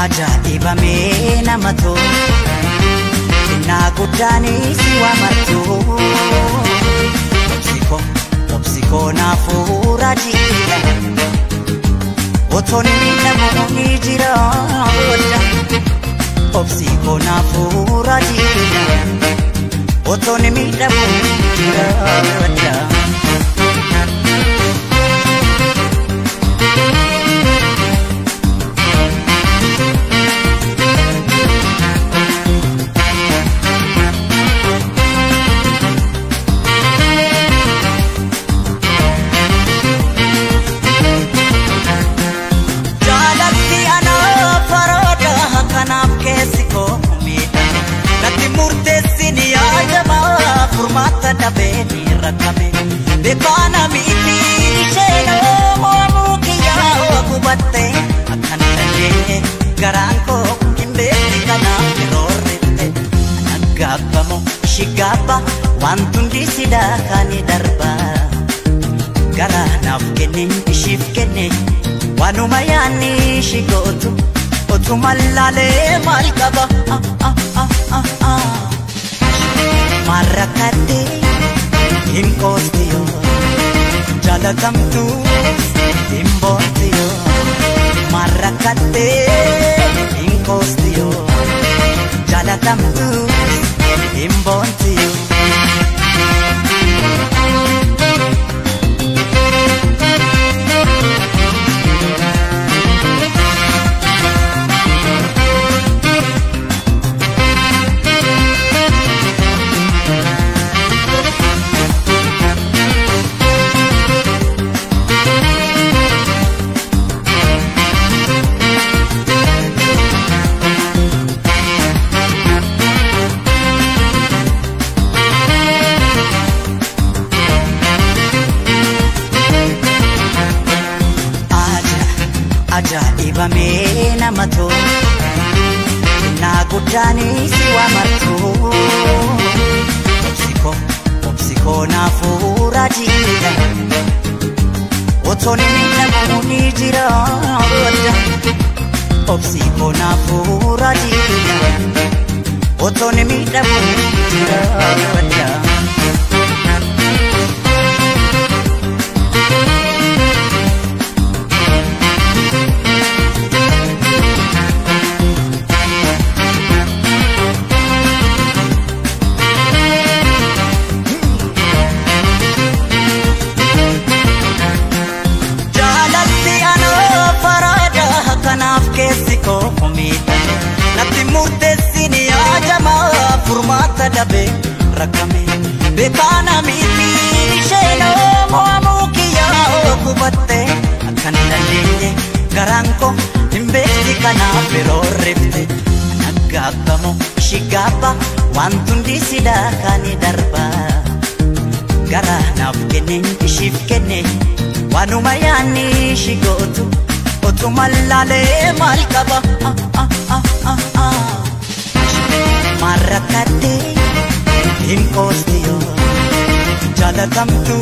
ajaa'ibamee nama tolu xinnaa guddaanis waamartu obsikoo naafuura jiidha otoon miidhamoo ni jira obsikoo naafuura jiidha otoon miidhamoo ni jira mata dabeni rakame bekana miti sheno mukiya kubatte akan tanye garanko kimbe kana rorrete nagabamo shigaba wantundi sida kani darba gara nafkene shifkene wanumayani shigotu otumalale malkaba Marakate impostio jalatamtu impostio Marakate impostio jalatamtu impostio ajaa'ibamee nama tolu xinnaa guddaanis waamartu obsikoo naafuura jiidha otoon miidhamoo ni jira obsikoo naafuura jiidha otoon miidhamoo ni jira natti murteessini ajama furmaata dabe rakame bekana miti sheno mukiya kubatte akan dandeenye garanko himbeekti kanaaf rorrifte nagabamo shigaba wantundi sida kani darba gara nafkene shifkene wanumayani shigotu otumalale malkaba Marakate impostio jalatamtu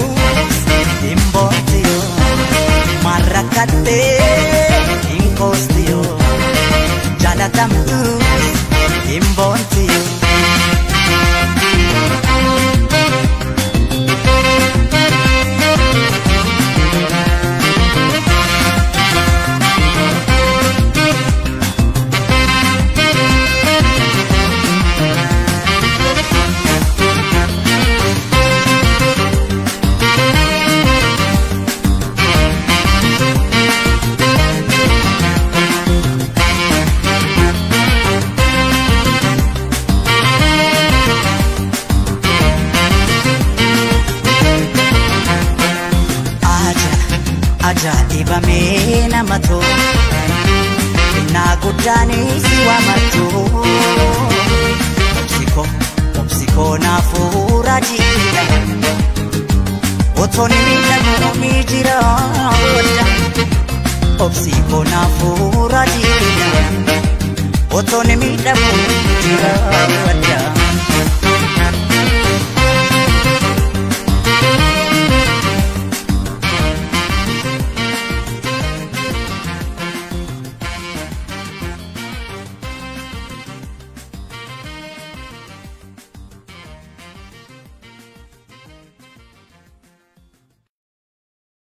impostio Marakate impostio jalatamtu impostio ajaa'ibamee nama tolu xinnaa guddaanis waamartu obsikoo naafuura jiidha otoon miidhamoo ni jira obsikoo naafuura jiidha otoon miidhamoo ni jira